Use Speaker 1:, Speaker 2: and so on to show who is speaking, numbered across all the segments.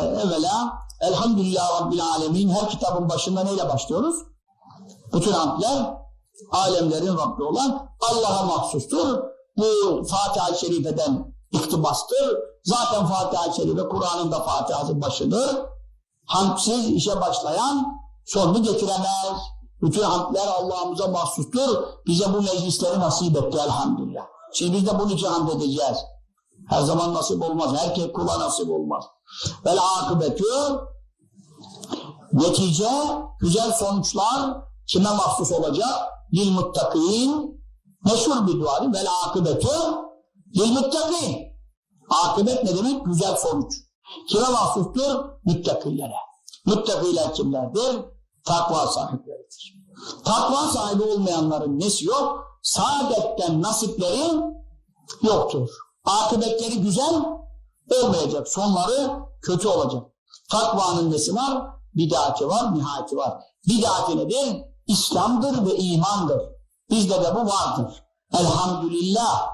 Speaker 1: evvela Elhamdülillah Rabbil Alemin, her kitabın başında neyle başlıyoruz? Bütün hamdler alemlerin Rabbi olan Allah'a mahsustur. Bu Fatiha-i Şerife'den iktibastır. Zaten Fatiha-i Şerife Kur'an'ın da Fatiha'sı başıdır. Hamdsiz işe başlayan sonunu getiremez. Bütün hamdler Allah'ımıza mahsustur. Bize bu meclisleri nasip etti elhamdülillah. Şimdi biz de bunun için hamd edeceğiz. Her zaman nasip olmaz. Herkes kula nasip olmaz. Vel akıbetü, netice, güzel sonuçlar kime mahsus olacak? Lil muttakîn. Meşhur bir dua değil mi? Vel akıbetü lil muttakîn. Akıbet ne demek? Güzel sonuç. Kime mahsustur? Müttakilere. Müttakiler kimlerdir? Takva sahipleridir. Takva sahibi olmayanların nesi yok? Saadetten nasipleri yoktur. Akıbetleri güzel olmayacak. Sonları kötü olacak. Takvanın nesi var? Bid'ati var, nihayeti var. Bid'ati nedir? İslam'dır ve imandır. Bizde de bu vardır. Elhamdülillah.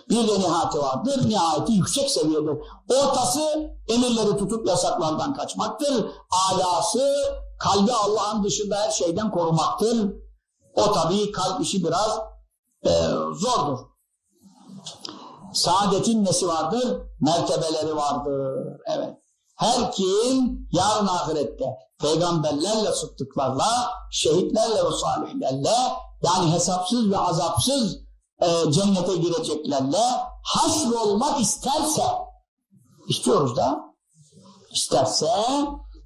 Speaker 1: Bir de nihayeti vardır. Nihayeti yüksek seviyedir. Ortası emirleri tutup yasaklardan kaçmaktır. Alası kalbi Allah'ın dışında her şeyden korumaktır. O tabii kalp işi biraz zordur. Saadetin nesi vardır? Mertebeleri vardır. Evet. Her kim yarın ahirette peygamberlerle, sıddıklarla, şehitlerle ve salihlerle, yani hesapsız ve azapsız cennete gireceklerle haşrolmak isterse, istiyoruz da, isterse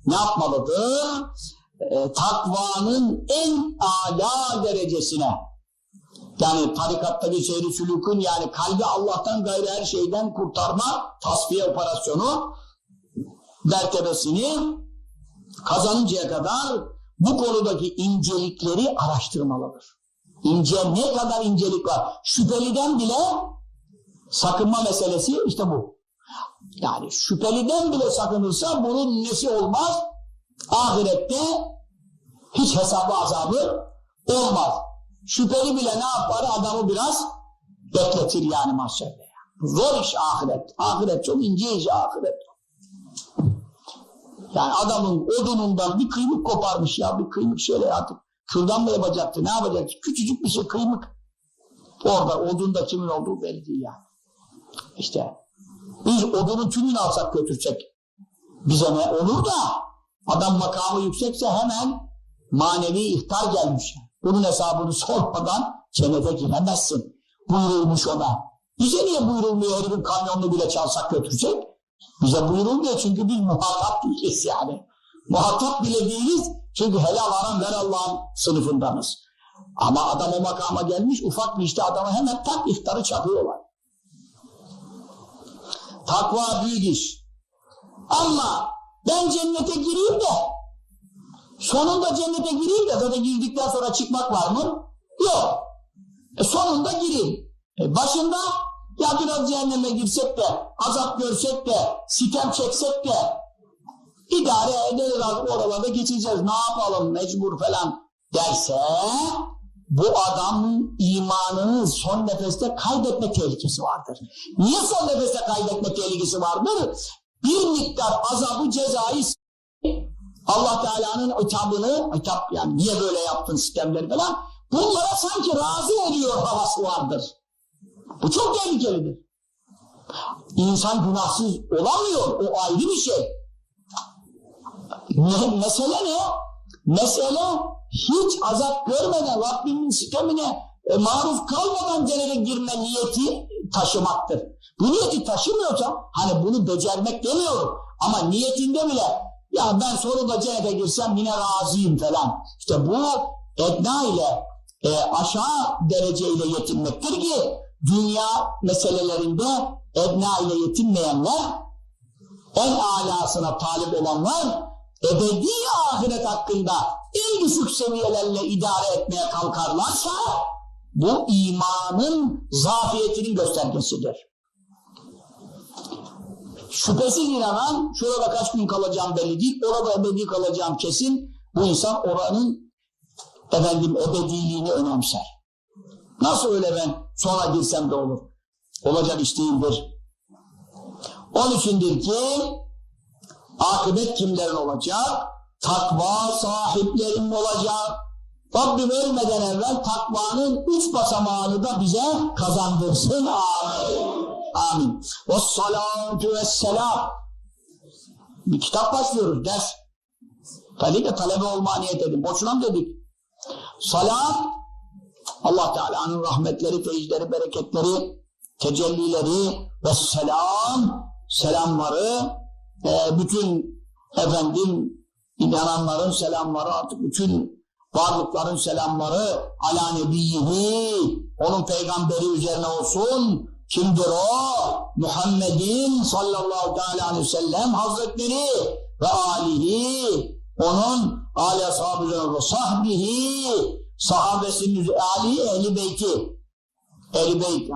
Speaker 1: ne yapmalıdır? Takvanın en âlâ derecesine, yani tarikattaki seyri sülükün, yani kalbi Allah'tan gayrı her şeyden kurtarma tasfiye operasyonu mertebesini kazanıncaya kadar bu konudaki incelikleri araştırmalıdır. Ne kadar incelik var. Şüpheliden bile sakınma meselesi işte bu. Yani şüpheliden bile sakınırsa bunun nesi olmaz? Ahirette hiç hesabı azabı olmaz. Şüpheli bile ne yapar? Adamı biraz bekletir yani mahşerde. Zor iş ahiret. Ahiret çok ince iş ahiret. Yani adamın odunundan bir kıymık koparmış ya. Bir kıymık şöyle artık kürdan mı yapacaktı? Ne yapacaktı? Küçücük bir şey kıymık. Orada odunda kimin olduğu belli değil yani. İşte biz odunun tümünü alsak götürsek bize ne olur da adam makamı yüksekse hemen manevi ihtar gelmiş. Bunun hesabını sormadan cennete giremezsin. Buyurulmuş ona. Bize niye buyurulmuyor? Herifin kamyonunu bile çalsak götürsek? Bize buyurulmuyor çünkü biz muhatap değiliz yani. Muhatap bile değiliz çünkü helal haram ver Allah'ın sınıfındanız. Ama adam o makama gelmiş, ufak bir işte adama hemen tak ihtarı çakıyorlar. Takva büyük iş. Ama ben cennete gireyim de sonunda cennete gireyim de zaten girdikten sonra çıkmak var mı? Yok. Sonunda gireyim. Başında ya biraz cehenneme girsek de, azap görsek de, sitem çeksek de idare ederiz, oralarda geçeceğiz, ne yapalım mecbur falan derse bu adamın imanını son nefeste kaybetme tehlikesi vardır. Niye son nefeste kaybetme tehlikesi vardır? Bir miktar azabı, cezayı Allah Teala'nın itabını, yani niye böyle yaptın sistemleri falan, bunlara sanki razı oluyor havası vardır. Bu çok tehlikelidir. İnsan günahsız olamıyor, o ayrı bir şey. Mesele ne? Mesele hiç azap görmeden, Rabbimin sistemine maruz kalmadan cennete girme niyeti taşımaktır. Bu niyeti taşımıyorsa, hani bunu becermek demiyorum, ama niyetinde bile ya ben sonunda cennete girsem yine razıyım falan. İşte bu edna ile aşağı dereceyle yetinmektir ki dünya meselelerinde edna ile yetinmeyenler, en alasına talip olanlar ebedi ahiret hakkında en düşük seviyelerle idare etmeye kalkarlarsa bu imanın zafiyetinin göstergesidir. Şüphesiz inanan, şurada kaç gün kalacağım belli değil, orada ebedi kalacağım kesin, bu insan oranın ebediliğini önemser. Nasıl öyle ben sonra girsem de olur? Olacak iş değildir. Onun içindir ki Akıbet kimlerin olacak? Takva sahiplerinin olacak. Rabbim ölmeden evvel takvanın 3 basamağını da bize kazandırsın. Amin. Amin. Vessalatu vesselam. Bir kitap başlıyoruz, ders. Tabii ki talebe olmaya niyet edin. Boşuna mı dedik? Salat, Allah Teala'nın rahmetleri, feyizleri, bereketleri, tecellileri ve selamları, bütün inananların selamları, artık bütün varlıkların selamları ala nebiyyihi, onun peygamberi üzerine olsun. Kimdir o? Muhammedin sallallahu aleyhi ve sellem hazretleri ve alihi, onun âli ashabı üzerine ve sahbihi, sahabesinin üzerine, ali ehli beyti, ehli beyt,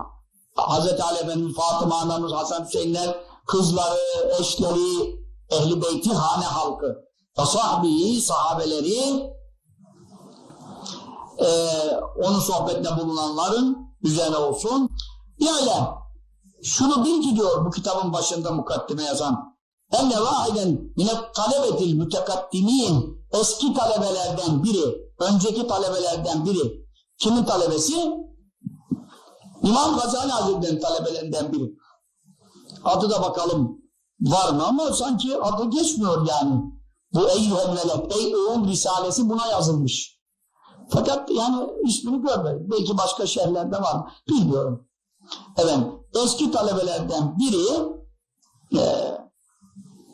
Speaker 1: Hazreti Ali Efendimiz, Fatıma anamız, Hasan Hüseyinler, kızları, eşleri, ehli beyti, hane halkı ve sahbihi, sahabeleri, onun sohbetinde bulunanların üzerine olsun. Yani şunu bil ki diyor bu kitabın başında mukaddime yazan, enne vahiden minet talebetil mütekaddimin, eski talebelerden biri, önceki talebelerden biri. Kimin talebesi? İmam Gazali Hazretleri'nin talebelerinden biri. Adı da bakalım var mı, ama sanki adı geçmiyor yani. Bu Eyyuhel Veled, Ey Oğul Risalesi buna yazılmış. Fakat yani ismini görmedim. Belki başka şehirlerde var mı? Bilmiyorum. Evet, eski talebelerden biri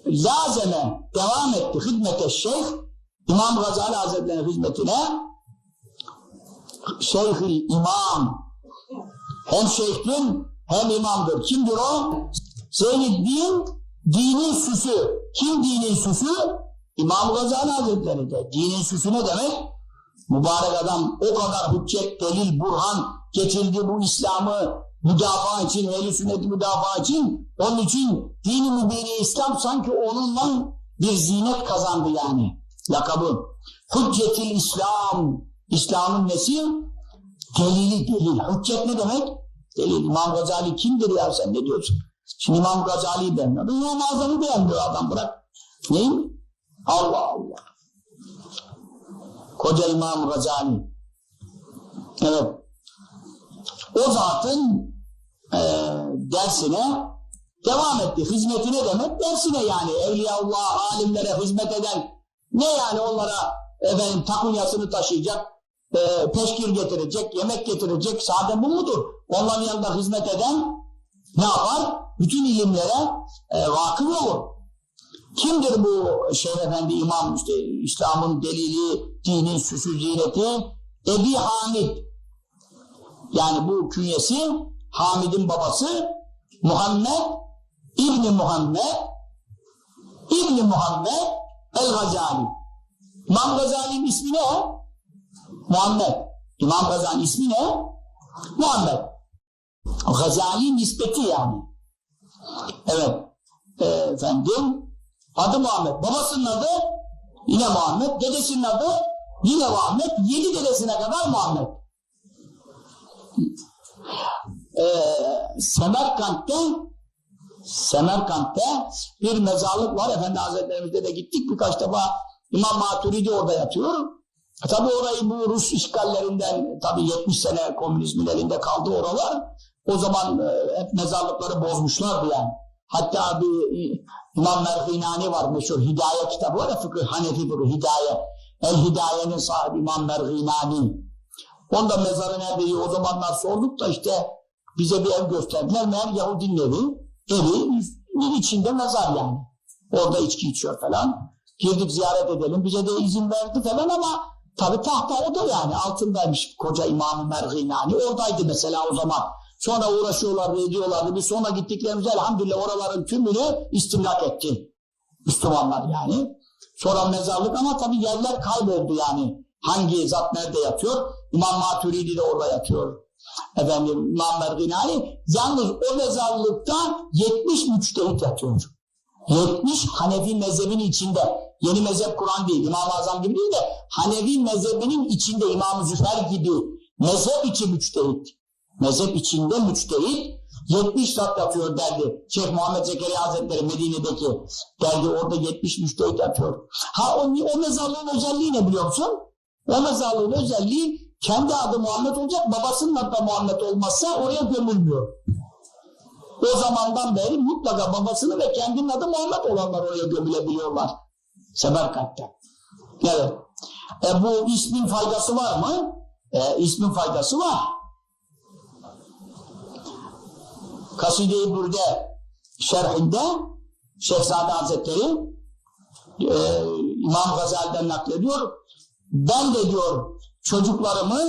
Speaker 1: lazeme devam etti hizmete şeyh, İmam Gazali Hazretleri'nin hizmetine. Şeyh-i İmam, hem şeyhtir hem imamdır. Kimdir o? Zeynüddin, dinin süsü. Kim dinin süsü? İmam Gazali Hazretleri de. Dinin süsü ne demek? Mübarek adam o kadar hüccet, delil, burhan getirdi bu İslam'ı müdafaa için, ehl-i sünneti müdafaa için. Onun için din-i mübini İslam sanki onunla bir zinet kazandı yani. Lakabı. Hüccetil İslam. İslam'ın nesi? Delili, delil. Hüccet ne demek? Delil. İmam Gazali kimdir ya, sen ne diyorsun? Şimdi İmam Gazali'yi beğenmiyor. İmam Azam'ı beğenmiyor adam, bırak. Ney mi? Allah Allah. Koca İmam Gazali. Evet. O zatın dersine devam etti. Hizmeti ne demek? Dersine yani. Evliyaullah, alimlere hizmet eden, ne yani onlara takunyasını taşıyacak, peşkir getirecek, yemek getirecek, sade bu mudur? Onların yanında hizmet eden ne yapar? Bütün ilimlere vakıf olur. Kimdir bu Şeyh Efendi İmam, işte İslam'ın delili, dinin süsü, zineti? Ebi Hamid. Yani bu künyesi, Hamid'in babası Muhammed İbni Muhammed El-Gazali. İmam Gazali'nin ismi ne? Muhammed. İmam Gazali'nin ismi ne? Muhammed. Gazali nispeti yani. Evet. Efendim, adı Muhammed. Babasının adı yine Muhammed. Dedesinin adı yine Muhammed. 7 dedesine kadar Muhammed. Semerkant'te bir mezarlık var. Efendi Hazretlerimizde de gittik birkaç defa. İmam Maturidi orada yatıyor. Tabi orayı bu Rus işgallerinden, tabi 70 sene komünizmin elinde kaldı oralar. O zaman hep mezarlıkları bozmuşlardı yani. Hatta bir İmam Merginani var, meşhur Hidaye kitabı var ya, fıkıh, Hanefi fıkıh, Hidaye. El-Hidaye'nin sahibi İmam Merginani. Onda mezarı neredeyi o zamanlar sorduk da işte bize bir ev gösterdiler. Meğer Yahudinin evinin içinde mezar yani. Orada içki içiyor falan. Girdik ziyaret edelim. Bize de izin verdi falan ama tabii tahta o da yani altındaymış koca İmam-ı Merginani. Oradaydı mesela o zaman. Sonra uğraşıyorlardı, ediyorlardı. Biz sonra gittiklerimizde elhamdülillah oraların tümünü istimlak etti. Müslümanlar yani. Sonra mezarlık ama tabii yerler kayboldu yani. Hangi zat nerede yatıyor? İmam Maturidi de orada yatıyor. Efendim İmam Merginani. Yalnız o mezarlıkta 70 müçtehit yatıyor. 70 Hanefi mezhebinin içinde. Yeni mezhep Kur'an değil, İmam-ı Azam gibi değil de Hanefi mezhebinin içinde İmam-ı Züfer gibi mezhep içi müçtehit. Mezhep içinde müçtehit 70 zat yatıyor derdi. Şeyh Muhammed Zekeriya Hazretleri Medine'deki derdi, orada 70 müştehit yatıyor. Ha o mezarlığın özelliği ne biliyor musun? O mezarlığın özelliği kendi adı Muhammed olacak, babasının adı Muhammed olmazsa oraya gömülmüyor. O zamandan beri mutlaka babasını ve kendinin adı Muhammed olanlar oraya gömülebiliyorlar. Semerkant'ta. Evet. Bu ismin faydası var mı? İsmin faydası var. Kaside-i Bürde şerhinde Şehzade Hazretleri İmam Gazali'den naklediyor. Ben de diyor çocuklarıma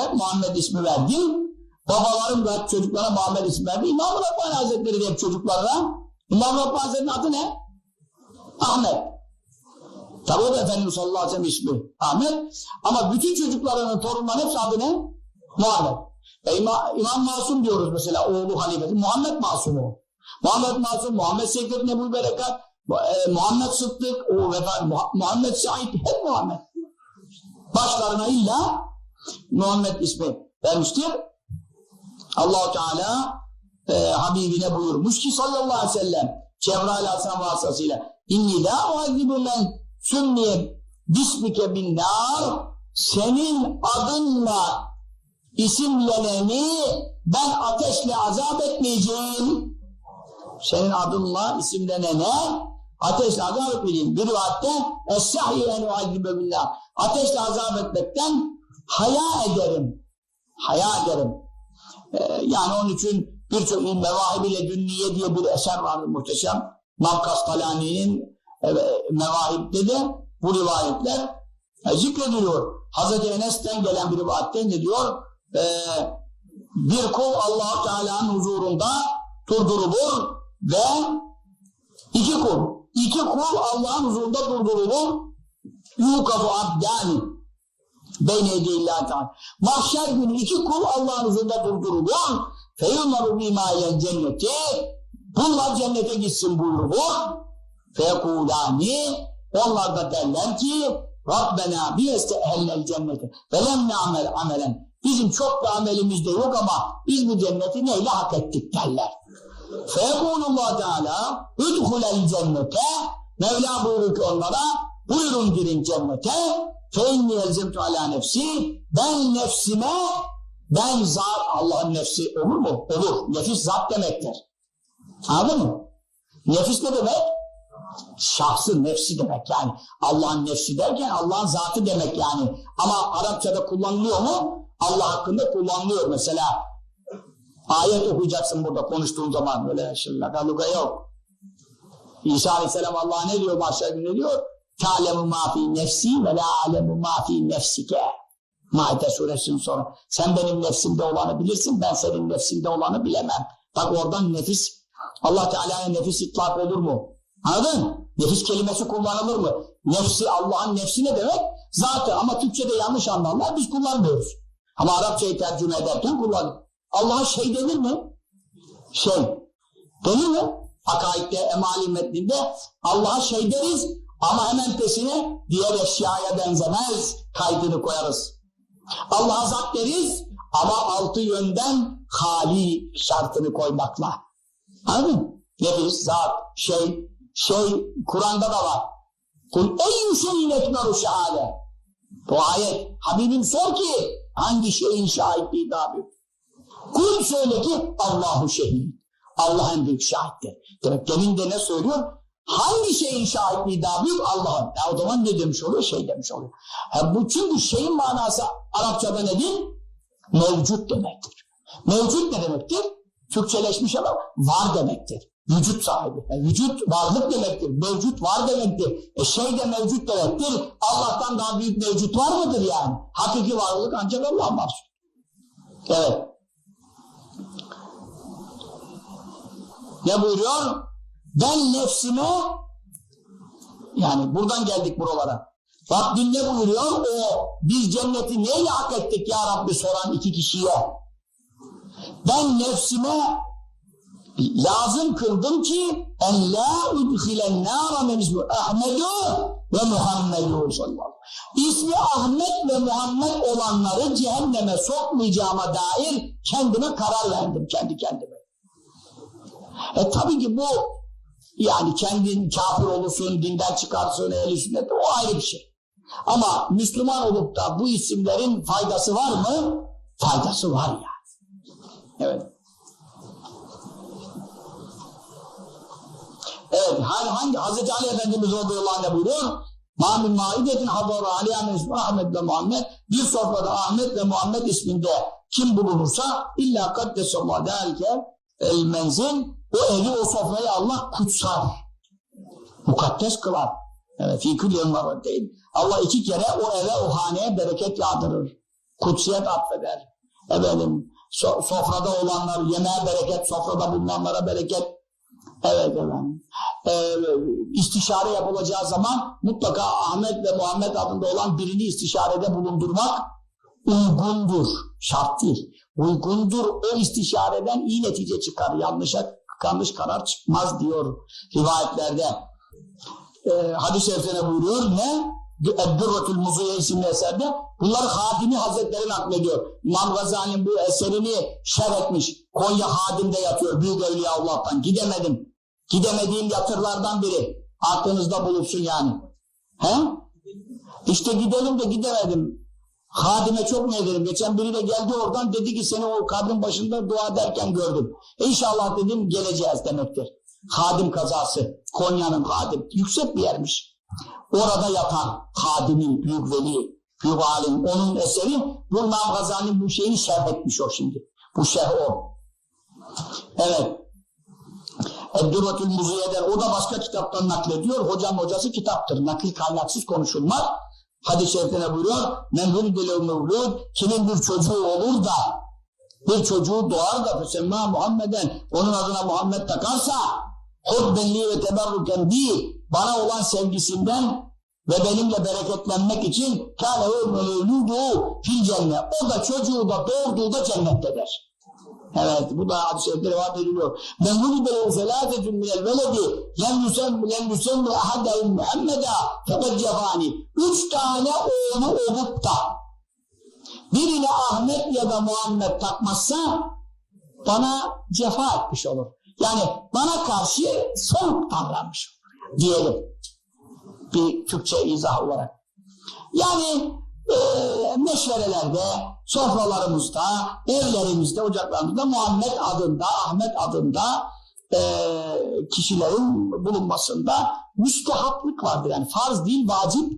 Speaker 1: hep Muhammed ismi verdim. Babalarım da çocuklara Muhammed ismi verdi. İmam Rabbani Hazretleri de hep çocuklarına. İmam Rabbani Hazretleri'nin adı ne? Ahmet. Tabi o da Efendimiz sallallahu aleyhi ve sellem ismi Ahmet. Ama bütün çocuklarının, torunların hepsi adı ne? Muhammed. İmam Masum diyoruz mesela, oğlu halifesi. Muhammed Masumu. Muhammed Masum, Muhammed Sekret Nebul Berekat, Muhammed Sıddık, Muhammed Said, hep Muhammed. Başlarına illa Muhammed ismi vermiştir. Allah-u Teala Habibine buyurmuş ki sallallahu aleyhi ve sellem Cebrail Aleyhisselam vasıtasıyla İnni la uazibu men sümmiye bismike bin nar, senin adınla isimleneni ben ateşle azap etmeyeceğim. Senin adınla isimlenene ateşle azap etmeyeceğim. Bir rivayette es-sahî en uazibu bin nar, ateşle azap etmekten haya ederim. Haya ederim. Yani onun için birçok Mevahib-i Dünniye diye bir eser vardır muhteşem. İmam Kastalani'nin Mevahib'de de bu rivayetler zikrediliyor. Hazreti Enes'ten gelen bir rivayette ne diyor? Bir kul Allah-u Teala'nın huzurunda durdurulur ve iki kul Allah'ın huzurunda durdurulur. Yukafu abdani beyne edeyillâhi teâlâ. Mahşer günü iki kul Allah'ın huzurunda durdurulur. Feyumaru bîmâyel cenneti. Bunlar cennete gitsin buyurulur. Feyekûlâni. Onlar da derler ki Rabbena biyeste ehlel cenneti ve lem ne'amel amelen. Bizim çok bir amelimiz de yok ama biz bu cenneti neyle hak ettik derler. Feyekûlullah Teala udhulel cennete. Mevla buyurur ki onlara buyurun girin cennete. Feinni elzemtu ala nefsi. Ben nefsime, ben zat, Allah'ın nefsi olur mu? Olur. Nefis zat demektir. Anladın mı? Nefis ne demek? Şahsın nefsi demek yani. Allah'ın nefsi derken Allah'ın zatı demek yani. Ama Arapçada kullanılıyor mu? Allah hakkında kullanılıyor. Mesela ayet okuyacaksın burada konuştuğun zaman. Böyle laka yok. İsa Aleyhisselam Allah'a ne diyor? Mahşer günü ne diyor? Ta'lemu ma fi nefsi ve la alemu ma fi nefsike. Maide suresinin sonra. Sen benim nefsimde olanı bilirsin, ben senin nefsinde olanı bilemem. Bak oradan nefis, Allah Teala'ya nefis itlak olur mu? Anladın? Nefis kelimesi kullanılır mı? Nefsi, Allah'ın nefsi ne demek? Zaten ama Türkçe'de yanlış anlarlar, biz kullanmıyoruz. Ama Arapçayı tercüme ederken kullanır. Allah'a şey denir mi? Şey. Denir mi? Akaid'de, emali metninde Allah'a şey deriz ama hemen pesine diğer eşyaya benzemez kaydını koyarız. Allah'a zat deriz ama altı yönden hali şartını koymakla. Anladın mı? Nefis, zat, şey Kur'an'da da var. Kul eyyü şeyin ekmeru şehade. Bu ayet. Habibim sor ki hangi şeyin şahitliği daha büyük? Kul söyle ki Allahu şehid. Allah en büyük şahittir. Demek demin de ne söylüyor? Hangi şeyin şahitliği daha büyük? Allah'ın. O zaman ne demiş oluyor? Şey demiş oluyor. Bu çünkü şeyin manası Arapçada nedir? Mevcut demektir. Mevcut ne demektir? Türkçeleşmiş ama var demektir. Vücut sahibi. Vücut varlık demektir. Mevcut var demektir. Şey de mevcut demektir. Allah'tan daha büyük mevcut var mıdır yani? Hakiki varlık ancak Allah'ın var. Evet. Ne buyuruyor? Ben nefsime, yani buradan geldik buralara. Rabbim ne buyuruyor? Biz cenneti neyle hak ettik ya Rabbi soran iki kişiye. Ben nefsime lazım kıldım ki en la udhilen nâra men ismi Ahmedu ve Muhammedu sallallahu aleyhi ve sellem. İsmi Ahmet ve Muhammed olanları cehenneme sokmayacağıma dair kendime karar verdim, kendi kendime. Tabii ki bu yani kendin kafir olursun, dinden çıkarsın, ehl-i sünnet, o ayrı bir şey. Ama Müslüman olup da bu isimlerin faydası var mı? Faydası var yani. Evet. Evet, hangi Hazreti Ali Efendimiz radıyallahu anh buyuruyor? مَا مِنْ مَائِدَةٍ حَضَرَ عَلِيَا مِنْ ismi Ahmet ve Muhammed. Bir sofrada Ahmet ve Muhammed isminde kim bulunursa illa kaddesallahu derke el menzil, o evi, o sofrayı Allah kutsar. Mukaddes kılar. Evet, fî kül yanları değil. Allah 2 kere o eve, o haneye bereket yağdırır. Kutsiyet atfeder. Efendim, sofrada olanlar, yemeğe bereket, sofrada bulunanlara bereket. Evet efendim. İstişare yapılacağı zaman mutlaka Ahmet ve Muhammed adında olan birini istişarede bulundurmak uygundur. Şart değil. Uygundur. O istişareden iyi netice çıkar. Yanlış karar çıkmaz diyor rivayetlerde. Hadis-i şerifine buyuruyor. Ne? Eddurretül Muziye isimli eserde bunları Hadimi Hazretleri naklediyor. İmam Gazali'nin bu eserini şerh etmiş. Konya Hadim'de yatıyor. Büyük Evliyaullah'tan. Gidemedim. Gidemediğim yatırlardan biri. Aklınızda bulunsun yani. He? İşte gidelim de gidemedim. Hadime çok ne ederim. Geçen biri de geldi oradan, dedi ki seni o kabrin başında dua ederken gördüm. İnşallah dedim geleceğiz demektir. Hadim kazası. Konya'nın Hadim. Yüksek bir yermiş. Orada yatan Hadim'in büyük veli, büyük alim. Onun eseri bu İmam Gazali'nin bu şeyini şerh etmiş o şimdi. Bu şerh o. Evet. Eddurretül Muziye'den, o da başka kitaptan naklediyor. Hocanın hocası kitaptır. Nakil kaynaksız konuşulmaz. Hadis-i şerifine buyuruyor. Men vülidelev mevlud, kimin bir çocuğu olur da, bir çocuğu doğar da fesemma Muhammeden, onun adına Muhammed takarsa, hubbenli ve teberruken bi, bana olan sevgisinden ve benimle bereketlenmek için kâlehu mevludu fil cennet. O da çocuğu da doğurduğu da cennettedir. Evet, bu da hadis-i şerifte rivayet ediliyor. Men vulidelehu selâfetun minel veledi lem yusemmi ahadehum Muhammeda fekad cefâni. 3 tane oğlu olup da birine Ahmet ya da Muhammed takmazsa bana cefa etmiş olur. Yani bana karşı soğuk davranmış olur diyelim. Bir Türkçe izah olarak. Yani meşverelerde, sofralarımızda, evlerimizde, ocaklarımızda Muhammed adında, Ahmet adında kişilerin bulunmasında müstehaplık vardır. Yani farz değil, vacip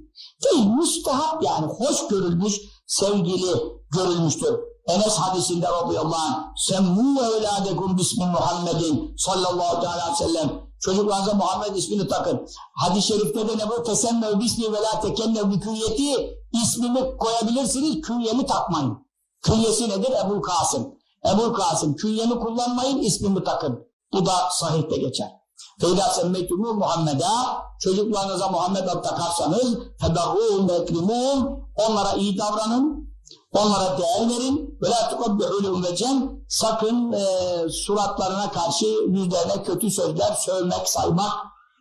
Speaker 1: değil, müstehap yani hoş görülmüş, sevgili görülmüştür. Enes hadisinde radıyallahu anh semmû evlâdekum bismi Muhammedin sallallahu aleyhi ve sellem. Çocuklarınıza Muhammed ismini takın. Hadis-i şerifte de ne bu? Tesemmev bismi ve la tekennev bi künyeti. İsmimi koyabilirsiniz, künyemi takmayın. Künyesi nedir? Ebul Kasım. Ebul Kasım. Künyemi kullanmayın, ismimi takın. Bu da sahihte geçer. Feyda semmeytumu Muhammed'a, çocuklarınıza Muhammed adı takarsanız feberruhum ve ekrimûn, onlara iyi davranın, onlara değer verin. Ve la tukabbi'ûlûm ve cem, sakın suratlarına karşı yüzlerine kötü sözler sövmek, saymak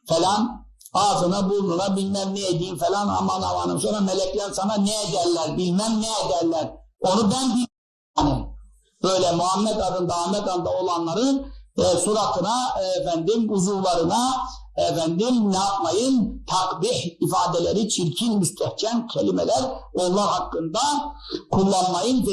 Speaker 1: falan, ağzına burnuna bilmem ne edeyim falan, aman amanım, sonra melekler sana ne ederler, bilmem ne ederler. Onu ben bilmem. Yani böyle Muhammed adında, Ahmet adında olanların suratına, uzuvlarına, ne yapmayın? Takbih ifadeleri, çirkin, müstehcen kelimeler onlar hakkında kullanmayın.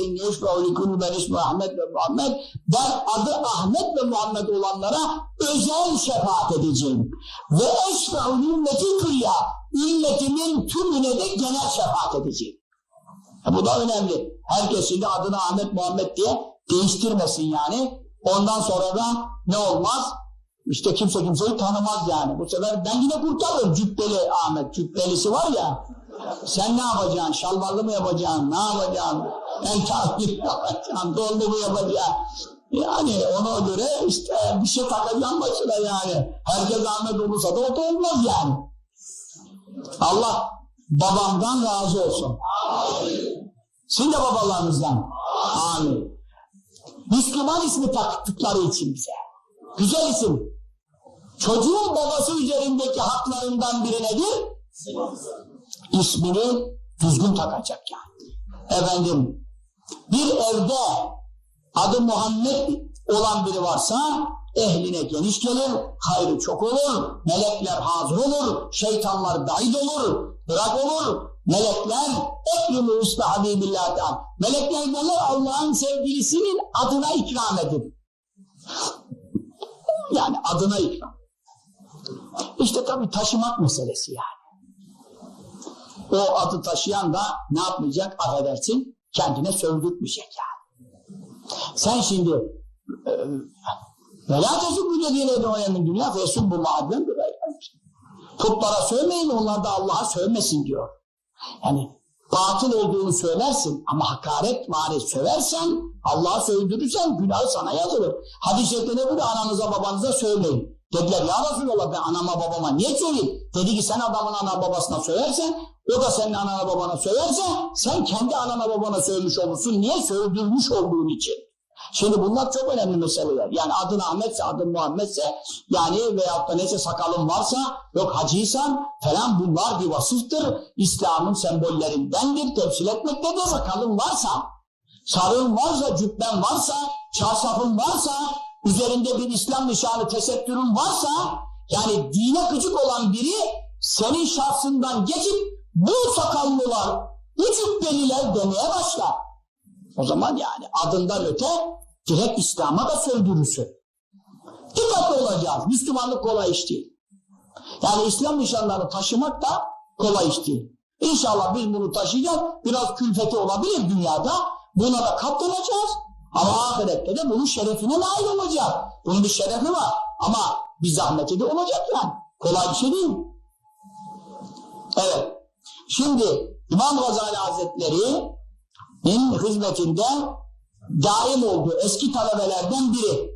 Speaker 1: Ahmet ve Muhammed. Ben adı Ahmet ve Muhammed olanlara özel şefaat edeceğim. Ve eşfe'ul ümmeti kıyya. Ümmetimin tümüne de genel şefaat edeceğim. Bu da önemli. Herkes şimdi adını Ahmet, Muhammed diye değiştirmesin yani. Ondan sonra da ne olmaz? İşte kimse kimseyi tanımaz yani. Bu sefer ben yine kurtarırım. Cübbeli Ahmet, cübbelisi var ya. Sen ne yapacaksın? Şalvarlı mı yapacaksın? Ne yapacaksın? Enkarlı mı yapacaksın? Doldu mu yapacaksın? Yani ona göre işte bir şey takacağım başına yani. Herkes Ahmet olursa da o da olmaz yani. Allah babamdan razı olsun. Sizin de babalarınızdan. Amin. Müslüman ismi taktıkları için bize. Güzel isim. Çocuğun babası üzerindeki haklarından biri nedir? İsmini düzgün takacak yani. Efendim, bir evde adı Muhammed olan biri varsa ehline geniş gelir, hayrı çok olur, melekler hazır olur, şeytanlar dahil olur, bırak olur, melekler ekrimu üstü Habibillah Teala. Melekler derler Allah'ın sevgilisinin adına ikram edin. Yani adına ikram. İşte tabii taşımak meselesi yani. O adı taşıyan da ne yapmayacak? Affedersin, kendine sövdürtmeyecek yani. Sen şimdi وَلَا تَسُبُّ الَّذ۪ينَ يَدْعُونَ مِنْ دُنْيَا فَيَسُبُّ اللّٰهَ Putlara sövmeyin, onlar da Allah'a sövmesin diyor. Yani batıl olduğunu söylersin ama hakaret mani söversen, Allah'a sövdürürsen günahı sana yazılır. Hadis-i şerifte ne buyuruyor? Ananıza babanıza sövmeyin. Dediler ya Resulallah ben anama babama niye söveyim? Dedi ki sen adamın ana babasına söversen, o da senin anana babana söverse, sen kendi anana babana sövmüş olursun. Niye? Sövdürmüş olduğun için. Şimdi bunlar çok önemli meseleler. Yani adın Ahmetse, adın Muhammedse, yani veyahut da neyse sakalın varsa, yok hacıysan falan bunlar bir vasıftır. İslam'ın sembollerindendir, temsil etmektedir. Sakalın varsa, sarığın varsa, cübben varsa, çarşafın varsa, üzerinde bir İslam nişanı, tesettürün varsa, yani dine gıcık olan biri senin şahsından geçip bu sakallılar, bu cübbeliler demeye başlar. O zaman yani adından öte direkt İslam'a da sövdürürsün. Dikkatli olacağız. Müslümanlık kolay iş değil. Yani İslam nişanlarını taşımak da kolay iş değil. İnşallah biz bunu taşıyacağız. Biraz külfeti olabilir dünyada. Buna da katlanacağız. Ama ahirette de bunun şerefine nail olacağız. Bunun bir şerefi var. Ama bir zahmeti de olacak yani. Kolay bir şey değil. Evet. Şimdi İmam Gazali Hazretleri hizmetinde daim olduğu eski talebelerden biri.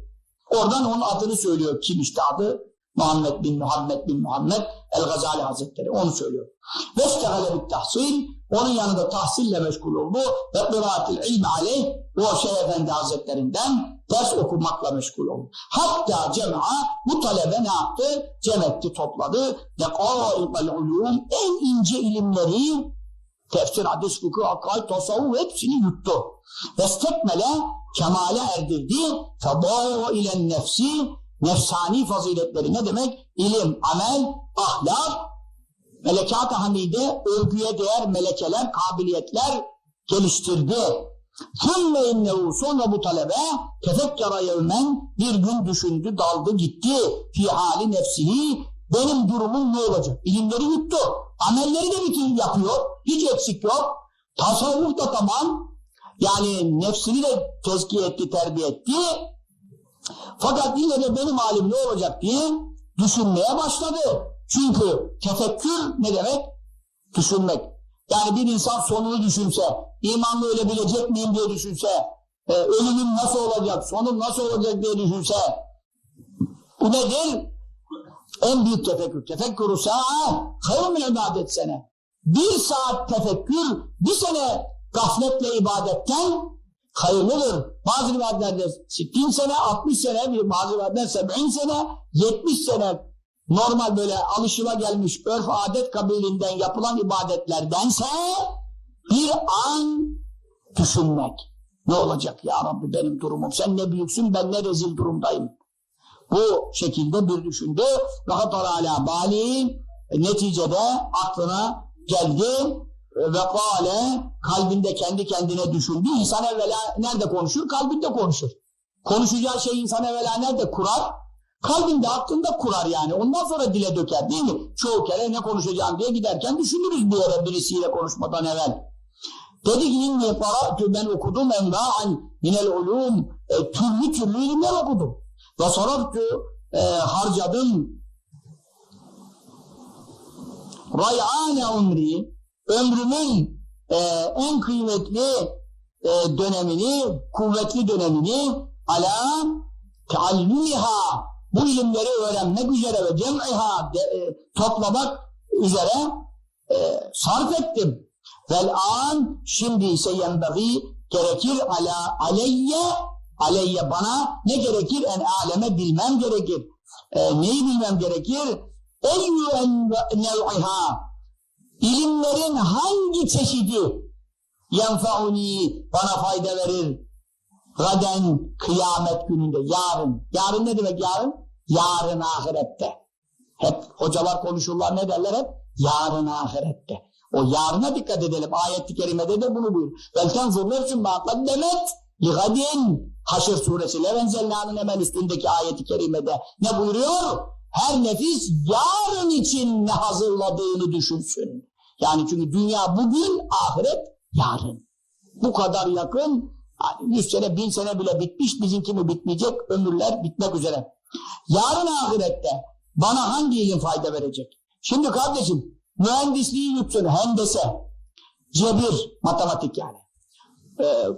Speaker 1: Oradan onun adını söylüyor. Kim işte adı? Muhammed bin Muhammed el-Gazali Hazretleri. Onu söylüyor. Vestegale bit tahsil. Onun yanında tahsille meşgul oldu. Ve kıraatil ilmi aleyh. O Şeyh Efendi Hazretlerinden ders okumakla meşgul oldu. Hatta cema'a bu talebe ne yaptı? Cem etti, topladı. Dekâibel ulûm. En ince ilimleri tefsir, hadis, fıkıh, akaid, tasavvuf hepsini yuttu. Vestekmele kemale erdirdi. Fedâ'a ilen nefsi nefsani faziletleri ne demek? İlim, amel, ahlak, melekat-ı hamide, övgüye değer melekeler, kabiliyetler geliştirdi. Sonra bu talebe tefekkara yevmen bir gün düşündü, daldı gitti. Fi hali nefsihi benim durumum ne olacak? İlimleri yuttu. Amelleri de bitir yapıyor. Hiç eksik yok. Tasavvuf da tamam. Yani nefsini de tezkiye etti, terbiye etti. Fakat yine de benim halim ne olacak diye düşünmeye başladı. Çünkü tefekkür ne demek? Düşünmek. Yani bir insan sonunu düşünse, imanla ölebilecek miyim diye düşünse, ölümüm nasıl olacak, sonum nasıl olacak diye düşünse, bu nedir? En büyük tefekkür. Tefekkürü sa'a hayır mı ibadet sene? Bir saat tefekkür, bir sene gafletle ibadetten hayırlıdır. Bazı rivayetlerde 60 sene, 60 sene, bazı rivayetlerde 70 sene, 70 sene normal böyle alışılagelmiş örf adet kabiliğinden yapılan ibadetlerdense bir an düşünmek. Ne olacak ya Rabbi benim durumum? Sen ne büyüksün, ben ne rezil durumdayım. Bu şekilde bir düşündü. Rahat ala bali neticede aklına geldi ve kâle kalbinde kendi kendine düşündü. İnsan evvela nerede konuşur? Kalbinde konuşur. Konuşacağı şey insan evvela nerede kurar? Kalbinde, aklında kurar yani. Ondan sonra dile döker değil mi? Çoğu kere ne konuşacağım diye giderken düşünürüz bir yere birisiyle konuşmadan evvel. Dedi ki inni qara'tu ben okudum enva'an minel ulum türlü türlü ilimler okudum. Ve sarartu harcadım ray'ane umri ömrümün en kıymetli dönemini, kuvvetli dönemini ala teallümiha bu ilimleri öğrenmek üzere ve cem'iha toplamak üzere sarf ettim. Vel an şimdi ise yenbeği gerekir ala aleyye aleyye bana ne gerekir? En aleme bilmem gerekir. Neyi bilmem gerekir? Eyyü nev'iha İlimlerin hangi çeşidi yenfeuni bana fayda verir? Gaden kıyamet gününde, yarın. Yarın ne demek yarın? Yarın ahirette. Hep hocalar konuşurlar, ne derler hep? Yarın ahirette. O yarına dikkat edelim. Ayet-i kerimede de bunu buyur. Belten zurnersun mâkad demet ligadin. Haşr suresi Levenzelna'nın hemen üstündeki ayet-i kerimede ne buyuruyor? Her nefis yarın için ne hazırladığını düşünsün. Yani çünkü dünya bugün, ahiret yarın. Bu kadar yakın, 100 sene, 1000 sene bile bitmiş, bizimki mi bitmeyecek, ömürler bitmek üzere. Yarın ahirette bana hangi ilim fayda verecek? Şimdi kardeşim, mühendisliği yutsun, hendese, cebir, matematik yani,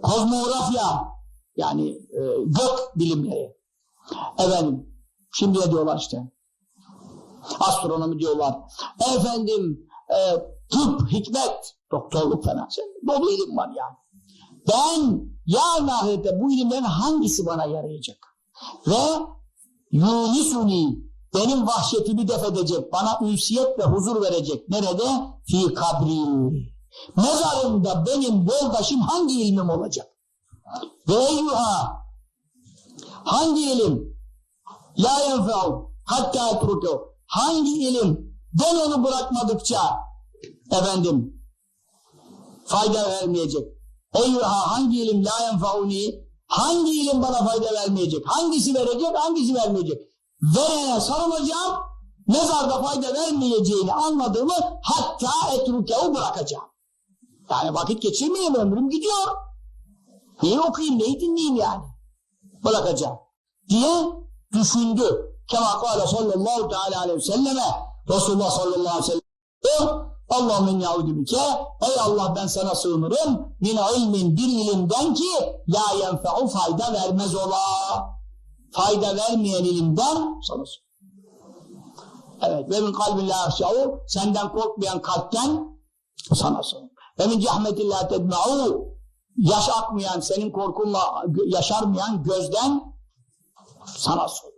Speaker 1: kozmografya, yani gök bilimleri, efendim, şimdi ne diyorlar işte, astronomi diyorlar, efendim, tıp, hikmet, doktorluk falan, dolu ilim var yani. Ben yarın ahirette bu ilimlerin hangisi bana yarayacak? Ve yunisuni, benim vahşetimi def edecek, bana ünsiyet ve huzur verecek. Nerede? Fi kabri. Mezarımda benim yoldaşım hangi ilmim olacak? Ve eyyuha, hangi ilim? La yenfe'u hatta etruke'u. Hangi ilim ben onu bırakmadıkça efendim fayda vermeyecek? Eyyuha, hangi ilim la yenfe'uni? Hangi ilim bana fayda vermeyecek? Hangisi verecek, hangisi vermeyecek? Verene sarılacağım, mezarda fayda vermeyeceğini anladığımı hatta etruke'u bırakacağım. Yani vakit geçirmeyeyim, ömrüm gidiyor. Neyi okuyayım, neyi dinleyeyim yani? Bırakacağım diye düşündü. Kema kâle sallallahu teâlâ aleyhi ve selleme, Resulullah sallallahu aleyhi ve sellem, Allahümme yâudu bike, ey Allah ben sana sığınırım, min ilmin, bir ilimden ki la yenfe'u, fayda vermez ola. Fayda vermeyen ilimden sana sığınırım. Evet, ve min kalbin la aşşâ'u, senden korkmayan kalpten sana sığınırım. Ve min cehmetin la tedme'u, yaş akmayan, senin korkunla yaşarmayan gözden sana sığınırım.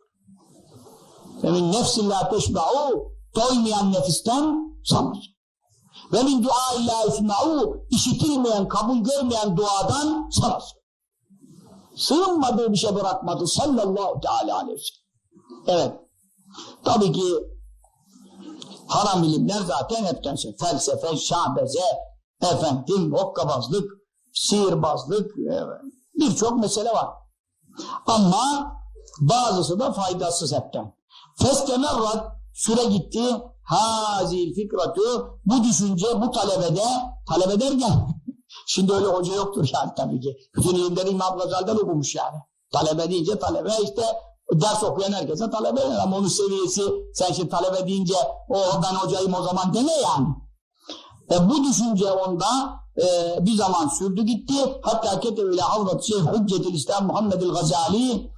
Speaker 1: Ve min nefsin la teşbe'u, doymayan nefisten sana sığınırım. Ve min dua illa isma'u, işitilmeyen, kabul görmeyen duadan sana sığınırım. Sığınmadığı bir şey bırakmadı sallallahu teala aleyhi ve sellem. Evet. Tabii ki haram ilimler zaten hepten şey. Felsefe, şabeze, efendim, hokkabazlık, sihirbazlık, birçok mesele var. Ama bazısı da faydasız hepten. Festemerrat, süre gitti. Hazil fikratu, bu düşünce, bu talebede, talebe derken şimdi öyle hoca yoktur yani tabii ki. Bütün ilimleri İmam Gazali'den okumuş yani. Talebe deyince talebe işte ders okuyan herkese talebe denir ama onun seviyesi, sen şimdi talebe deyince ben hocayım o zaman deme yani. Bu düşünce onda bir zaman sürdü gitti. Hatta ketebe ile Havrat Şeyh Hüccetil İslam Muhammedül Gazali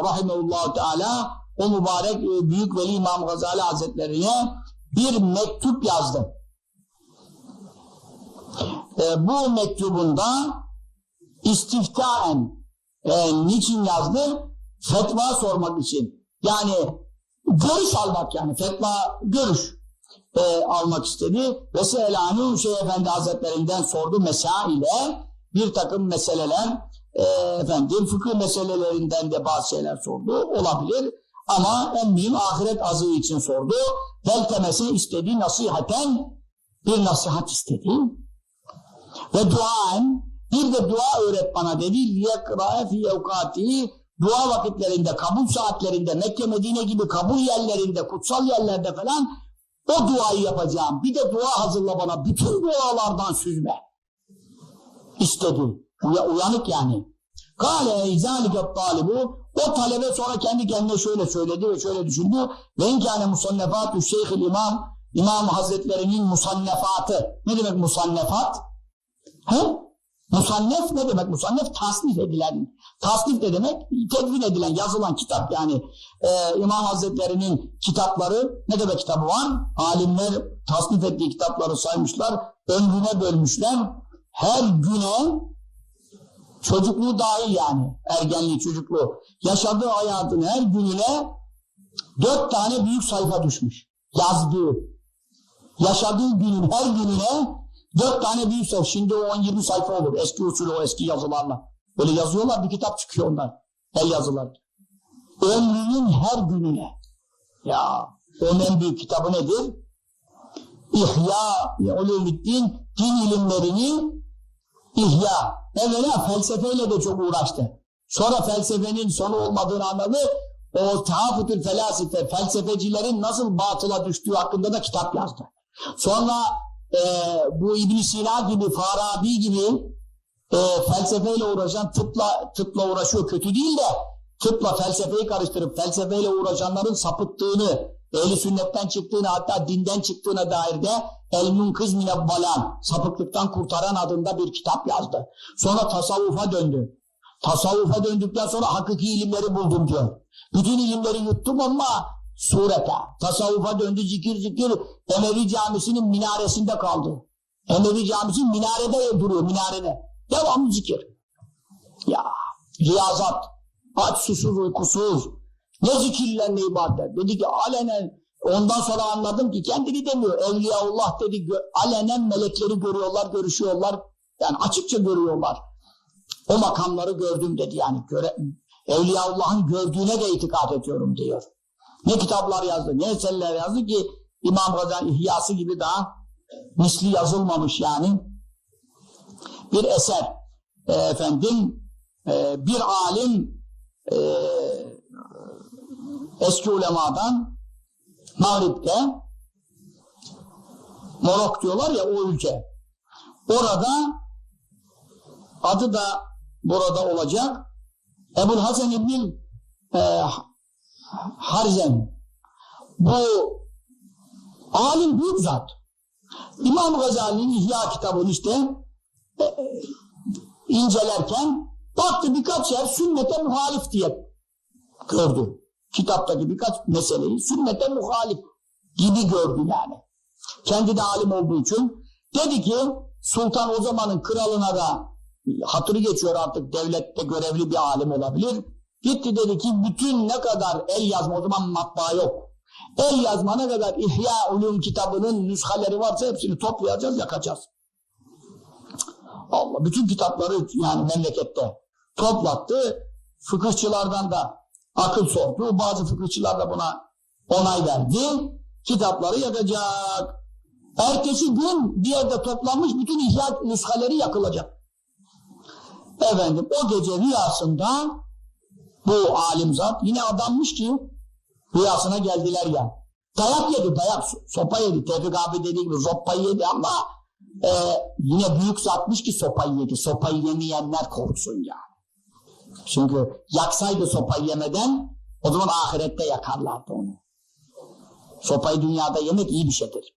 Speaker 1: rahimehullahu teala, o mübarek Büyük Veli İmam Gazali Hazretlerine bir mektup yazdı. Bu mektubunda istiftaen niçin yazdı? Fetva sormak için. Yani görüş almak yani. Fetva, görüş almak istedi. Ve Seylani Şeyh Efendi Hazretlerinden sordu mesaile, bir takım meseleler, efendim fıkıh meselelerinden de bazı şeyler sordu. Olabilir. Ama en mühim ahiret azığı için sordu. Veltemesi istedi, nasihaten bir nasihat istedi. Ve duaen, bir de dua öğret bana dedi. Liyekra'e fi evkati, dua vakitlerinde, kabul saatlerinde, Mekke Medine gibi kabul yerlerinde, kutsal yerlerde falan o duayı yapacağım. Bir de dua hazırla bana, bütün dualardan süzme istedi. Uyanık yani. Kâle izâliket tâlibu, o talebe sonra kendi kendine şöyle söyledi ve şöyle düşündü. Ve inkâne musannefatü şeyhil imam, İmam Hazretlerinin musannefatı. Ne demek musannefat? Musannef ne demek? Musannef tasnif edilen. Tasnif ne demek? Tedvin edilen, yazılan kitap yani. İmam Hazretlerinin kitapları, ne demek kitabı var? Alimler tasnif ettiği kitapları saymışlar, ömrüne bölmüşler. Her güne çocukluğu dahil yani, ergenliği, çocukluğu, yaşadığı hayatın her gününe 4 tane büyük sayfa düşmüş. Yazdığı, yaşadığı günün her gününe 4 tane büyük sayfa. Şimdi o 10-20 sayfa olur. Eski usulü, o eski yazılarla. Böyle yazıyorlar, bir kitap çıkıyor ondan. El yazılar. Ömrünün her gününe. Ya, onun en büyük kitabı nedir? İhya Ulumuddin, din ilimlerini ihya. Evvela felsefeyle de çok uğraştı. Sonra felsefenin sonu olmadığını anladı. O Tehafütül Felasife, felsefecilerin nasıl batıla düştüğü hakkında da kitap yazdı. Sonra bu İbn Sina gibi, Farabi gibi felsefeyle uğraşan, tıpla uğraşıyor, kötü değil de tıpla felsefeyi karıştırıp felsefeyle uğraşanların sapıttığını, ehl-i sünnetten çıktığını, hatta dinden çıktığına dair de El-Munkız Minebbalan, sapıklıktan kurtaran adında bir kitap yazdı. Sonra tasavvufa döndü. Tasavvufa döndükten sonra hakiki ilimleri buldum diyor. Bütün ilimleri yuttum ama surete. Tasavvufa döndü, zikir Emevi Camisi'nin minaresinde kaldı. Emevi Camisi minarede duruyor, minarede. Devamlı zikir. Ya, riyazat, aç susuz uykusuz. Ne zikirlerle ibadet. Dedi ki alenen, ondan sonra anladım ki kendini demiyor. Evliyaullah dedi, alenen melekleri görüyorlar, görüşüyorlar. Yani açıkça görüyorlar. O makamları gördüm dedi yani. Evliyaullah'ın gördüğüne de itikat ediyorum diyor. Ne kitaplar yazdı, ne eserler yazdı ki İmam Gazali İhyası gibi daha misli yazılmamış yani. Bir eser. Bir alim eski ulemadan Mağrib'de, Morok diyorlar ya, o ülke. Orada adı da burada olacak. Ebu'l Hasan İbn Harzem. Bu alim büyük zat. İmam Gazali'nin İhya kitabını işte incelerken baktı birkaç yer sünnete muhalif diye gördü. Kitaptaki birkaç meseleyi sünnete muhalif gibi gördü yani. Kendi de alim olduğu için dedi ki sultan o zamanın kralına da hatırı geçiyor, artık devlette görevli bir alim olabilir. Gitti dedi ki bütün ne kadar el yazma, o zaman matbaa yok. El yazma ne kadar İhya Ulum kitabının nüshaleri varsa hepsini toplayacağız, yakacağız. Allah, bütün kitapları yani memlekette toplattı. Fıkıhçılardan da akıl sordu. Bazı fıkıhçılar da buna onay verdi. Kitapları yakacak. Ertesi gün bir yerde toplanmış bütün ihya nüshaleri yakılacak. Efendim o gece rüyasında bu alim zat yine adammış ki rüyasına geldiler ya. Dayak yedi, sopa yedi. Tevfik abi dediği gibi sopayı yedi ama yine büyük zatmış ki sopayı yedi. Sopayı yemeyenler korksun yani. Çünkü yaksaydı sopayı yemeden o zaman ahirette yakarlardı onu. Sopayı dünyada yemek iyi bir şeydir.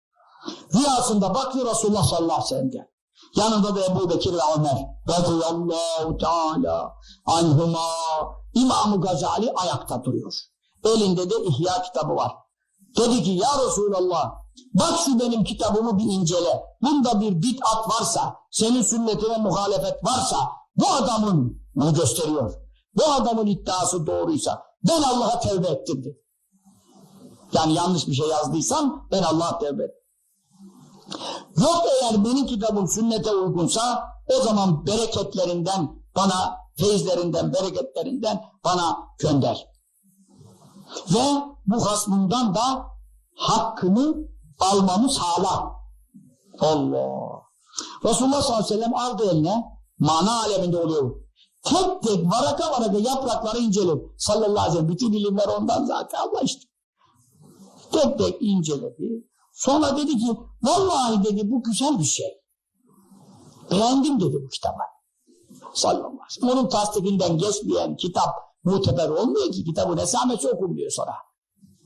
Speaker 1: Rüyasında bakıyor Resulullah sallallahu aleyhi ve sellem. Yanında da Ebu Bekir ve Ömer radıyallahu teala anhuma. İmam-ı Gazali ayakta duruyor. Elinde de İhya kitabı var. Dedi ki ya Resulallah bak şu benim kitabımı bir incele. Bunda bir bid'at varsa, senin sünnetine muhalefet varsa bu adamın, bunu gösteriyor. Bu adamın iddiası doğruysa ben Allah'a tevbe ettim dedi. Yani yanlış bir şey yazdıysam ben Allah'a tevbe ettim. Yok eğer benim kitabım sünnete uygunsa o zaman bereketlerinden bana, feyizlerinden, bereketlerinden bana gönder. Ve bu hasmından da hakkını almamı sağla. Allah. Resulullah sallallahu aleyhi ve sellem aldı eline, mana aleminde oluyor. Tek tek varaka yaprakları inceledi. Sallallahu aleyhi ve sellem. Bütün ilimler ondan zaten Allah işte. Tek tek inceledi. Sonra dedi ki vallahi dedi bu güzel bir şey. Beğendim dedi bu kitabı. Sallallahu aleyhi ve sellem. Onun tasdikinden geçmeyen kitap muteber olmuyor ki. Kitabın esamesi okunmuyor sonra.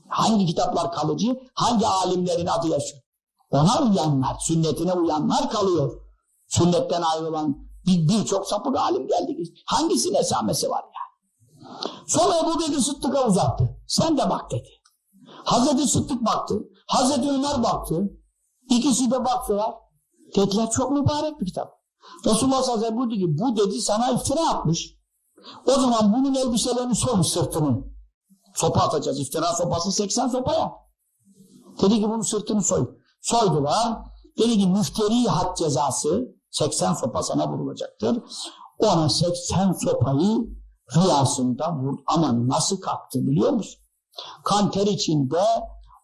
Speaker 1: Hangi kitaplar kalıcı? Hangi alimlerin adı yaşıyor? Ona uyanlar, sünnetine uyanlar kalıyor. Sünnetten ayrılan birçok sapık alim geldi. Hangisinin esamesi var yani? Sonra Ebu Bekir Sıddık'a uzattı. Sen de bak dedi. Hazreti Sıddık baktı. Hazreti Ömer baktı. İkisi de baktılar. Dediler çok mübarek bir kitap. Resulullah sallallahu aleyhi ve sellem buyurdu ki bu dedi sana iftira atmış. O zaman bunun elbiselerini soy sırtını. Sopa atacağız. İftira sopası 80 sopaya. Dedi ki bunun sırtını soy. Soydular. Dedi ki müfteri had cezası 80 sopa sana vurulacaktır. Ona 80 sopayı rüyasında vurdu. Ama nasıl kalktı biliyor musun? Kan ter içinde,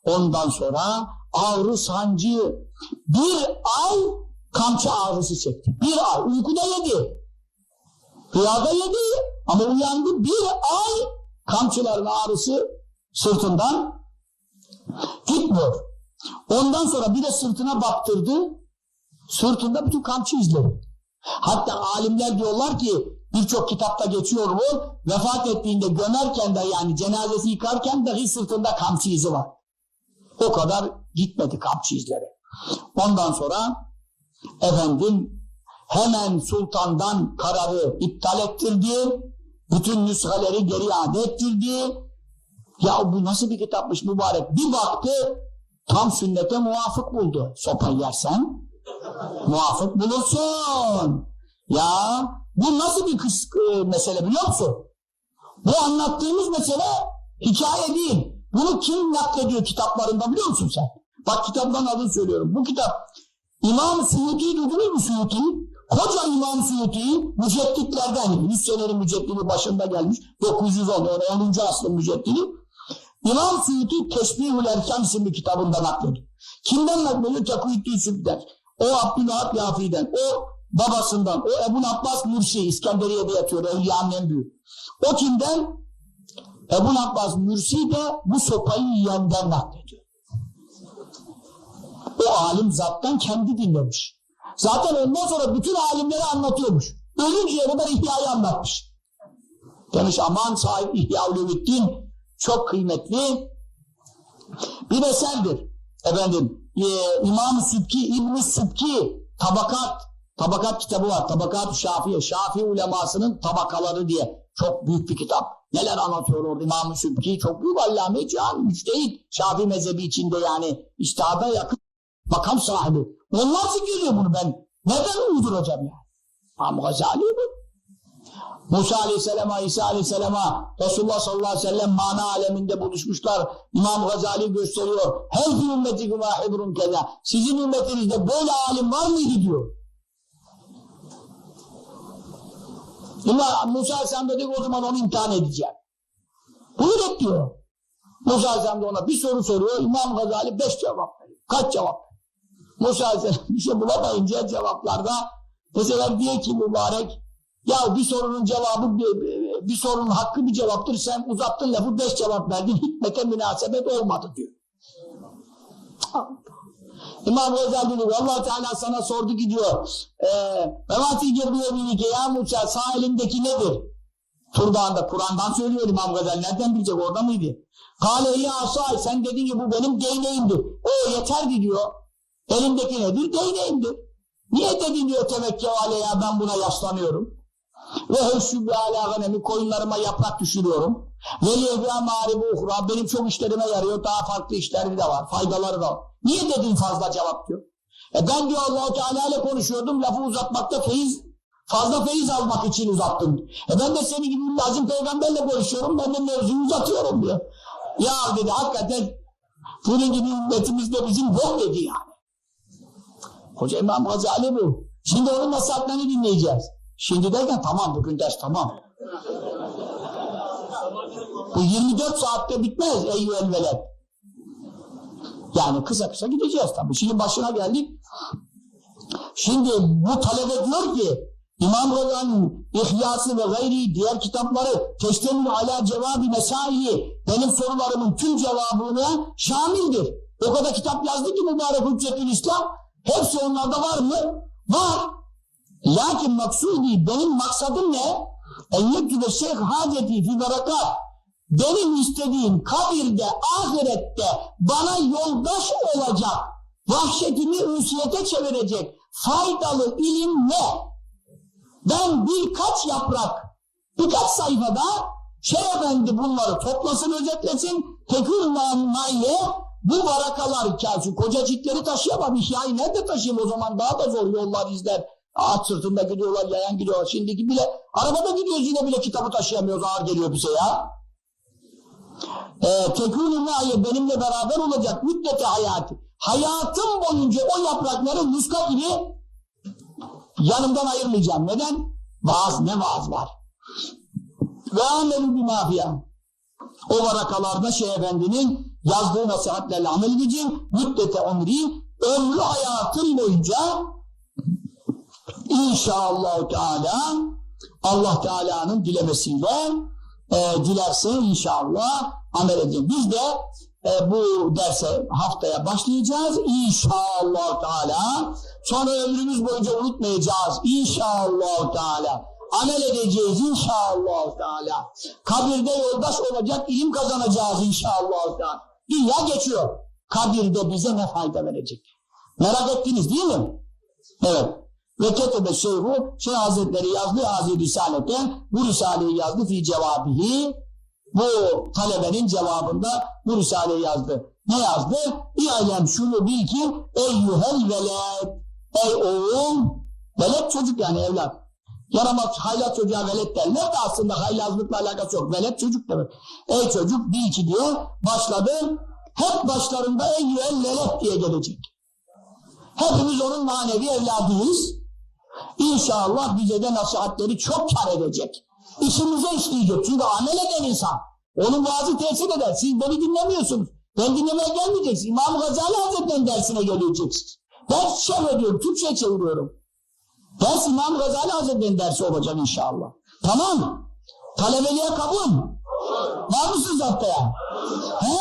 Speaker 1: ondan sonra ağrı sancı, bir ay kamçı ağrısı çekti. Bir ay uykuda yedi. Rüyada yedi ama uyandı, bir ay kamçıların ağrısı sırtından gitmiyor. Ondan sonra bir de sırtına baktırdı. Sırtında bütün kamçı izleri. Hatta alimler diyorlar ki birçok kitapta geçiyor bu. Vefat ettiğinde gömerken de yani cenazesi yıkarken dahi sırtında kamçı izi var. O kadar gitmedi kamçı izleri. Ondan sonra efendim hemen sultandan kararı iptal ettirdi. Bütün nüshaleri geri iade ettirdi. Ya bu nasıl bir kitapmış mübarek. Bir baktı tam sünnete muvafık buldu. Sopayı yersen muvafık bulursun. Ya bu nasıl bir mesele biliyor musun? Bu anlattığımız mesele hikaye değil. Bunu kim naklediyor kitaplarında biliyor musun sen? Bak kitaptan adını söylüyorum. Bu kitap İmam Suyuti'yi duydunuz mu Suyuti'yi? Koca İmam Suyuti'yi mücedditlerden 100 senenin müceddidi başında gelmiş. 910 asrın müceddidi. İmam Suyuti Teşbihül Erkam isimli kitabında naklediyor. Kimden naklediyor? Tekuyüddin Süb'den. O Abdülhab Yafi'den. O babasından. O Ebu Abbas Mürsi. İskenderiye'de yatıyor. Evliyanın en büyük. O kimden? Ebu Abbas Mürsi de bu sopayı yiyenden naklediyor. O alim zattan kendi dinlemiş. Zaten ondan sonra bütün alimleri anlatıyormuş. Ölünceye kadar İhya'yı anlatmış. Demiş aman sahip İhya-ül-Ümiddin çok kıymetli bir eserdir. Efendim İmam-ı Sübki, İbn-i Sübki Tabakat kitabı var. Tabakat-ı Şafii. Şafii ulemasının tabakaları diye. Çok büyük bir kitap. Neler anlatıyor orada İmam-ı Sübki. Çok büyük allame-i cihan, müçtehit. Şafii mezhebi içinde yani içtihada yakın makam sahibi. Onlar zikrediyor bunu ben. Neden uyduracağım ya? İmam Gazali bu. Musa Aleyhisselam'a, İsa Aleyhisselam'a, Resulullah sallallahu aleyhi ve sellem mana aleminde buluşmuşlar. İmam Gazali gösteriyor. Her bir ümmeti vâhibrun keza. Sizin ümmetinizde böyle alim var mıydı diyor. Musa Aleyhisselam dedi o zaman onu imtihan edeceğim. Buyur et diyor. Musa Aleyhisselam da ona bir soru soruyor. İmam Gazali 5 cevap veriyor. Kaç cevap veriyor? Musa Aleyhisselam bir şey bulamayınca cevaplarda bu sefer diyor ki mübarek ya bir sorunun cevabı bir sorunun hakkı bir cevaptır. Sen uzattın lafı 5 cevap verdin. Hikmete münasebet olmadı diyor. İmam Gazali diyor Allah Teala sana sordu ki diyor Mevati Cebriye'nin ki ya Musa sağ elindeki nedir? Tur Dağı'nda Kur'an'dan söylüyor İmam Gazali. Nereden bilecek orada mıydı? Kâle-i asay sen dedin ki bu benim değneğimdir. O yeterdi diyor. Elimdeki nedir? Değneğimdir. Niye dedin diyor tevekkül aleyha ben buna yaslanıyorum. Ve hüsübü alâ ganemi koyunlarıma yaprak düşürüyorum. Ve liyevâ mâribu uhra benim çok işlerime yarıyor. Daha farklı işleri de var. Faydaları da var. Niye dedin fazla cevap diyor. Ben diyor Allah-u Teala ile konuşuyordum. Lafı uzatmakta fazla feyiz almak için uzattım. Ben de senin gibi bir lazım peygamberle konuşuyorum. Ben de mevzuyu uzatıyorum diyor. Ya dedi hakikaten bunun gibi ümmetimizde bizim yok dedi yani. Hoca İmam Gazali bu. Şimdi onun nasihatlerini dinleyeceğiz. Şimdi derken tamam bugün ders tamam. Bu 24 saatte bitmez eyyüel veled. Yani kısa kısa gideceğiz tabii. Şimdi başına geldik. Şimdi bu talebe diyor ki İmam Gazali'nin İhyası ve gayri diğer kitapları teştemil ala cevabi mesaihi benim sorularımın tüm cevabına şamildir. O kadar kitap yazdı ki mübarek Hüccetül İslam. Hepsi onlarda var mı? Var. Lakin maksudi benim maksadım ne? En yektübe şeyh haceti fi berakat. Benim istediğim kabirde, ahirette bana yoldaş olacak, vahşetimi ünsiyete çevirecek faydalı ilim ne? Ben birkaç yaprak, birkaç sayfada Şeyh Efendi bunları toplasın, özetlesin, tekür namaiye bu varakalar kâsü, koca ciltleri taşıyamam, İhya'yı nerede taşıyayım o zaman daha da zor yollar izler. At sırtında gidiyorlar, yayan gidiyorlar. Şimdiki bile, arabada gidiyoruz yine bile kitabı taşıyamıyoruz, ağır geliyor bize ya. Tekûnü mâye, benimle beraber olacak müddete hayatı. Hayatım boyunca o yaprakları muska gibi yanımdan ayırmayacağım. Neden? Vaaz, ne vaaz var? Ve amelü bimâfiyâ. O varakalarda Şeyh Efendi'nin yazdığı nasihatlerle amel edeceğim. Müddete ömrü, ömrü hayatım boyunca İnşallah Teala, Allah Teala'nın dilemesiyle dilerse inşallah amel edeceğim. Biz de bu derse haftaya başlayacağız inşallah Teala. Sonra ömrümüz boyunca unutmayacağız inşallah Teala. Amel edeceğiz inşallah Teala. Kabirde yoldaş olacak, ilim kazanacağız inşallah Teala. Dünya geçiyor. Kabirde bize ne fayda verecek? Merak ettiniz değil mi? Evet. Ve ketebe şeyhu, Şeyh Hazretleri yazdı Aziz Risale'te, bu Risale'yi yazdı fi cevabihi, bu talebenin cevabında bu Risale'yi yazdı. Ne yazdı? İ'lem, şunu bil ki eyyuhel veled, ey oğul, veled çocuk yani evlat. Yaramaz haylaz çocuğa veled derler de aslında haylazlıkla alakası yok. Veled çocuk demek. Ey çocuk bil ki diye başladı. Hep başlarında eyyuhel veled diye gelecek. Hepimiz onun manevi evladıyız. İnşallah bize de nasihatleri çok kar edecek. İşimize işleyecek. Çünkü amel eden insan. Onun vaazı tesir eder. Siz beni dinlemiyorsunuz. Ben dinlemeye gelmeyeceksiniz. İmam Gazali Hazretleri'nin dersine geleceksiniz. Ders çeviriyorum. Türkçe çeviriyorum. Ders İmam Gazali Hazretleri'nin dersi olacak inşallah. Tamam. Talebeliğe kabul. Var mısınız haftaya? He?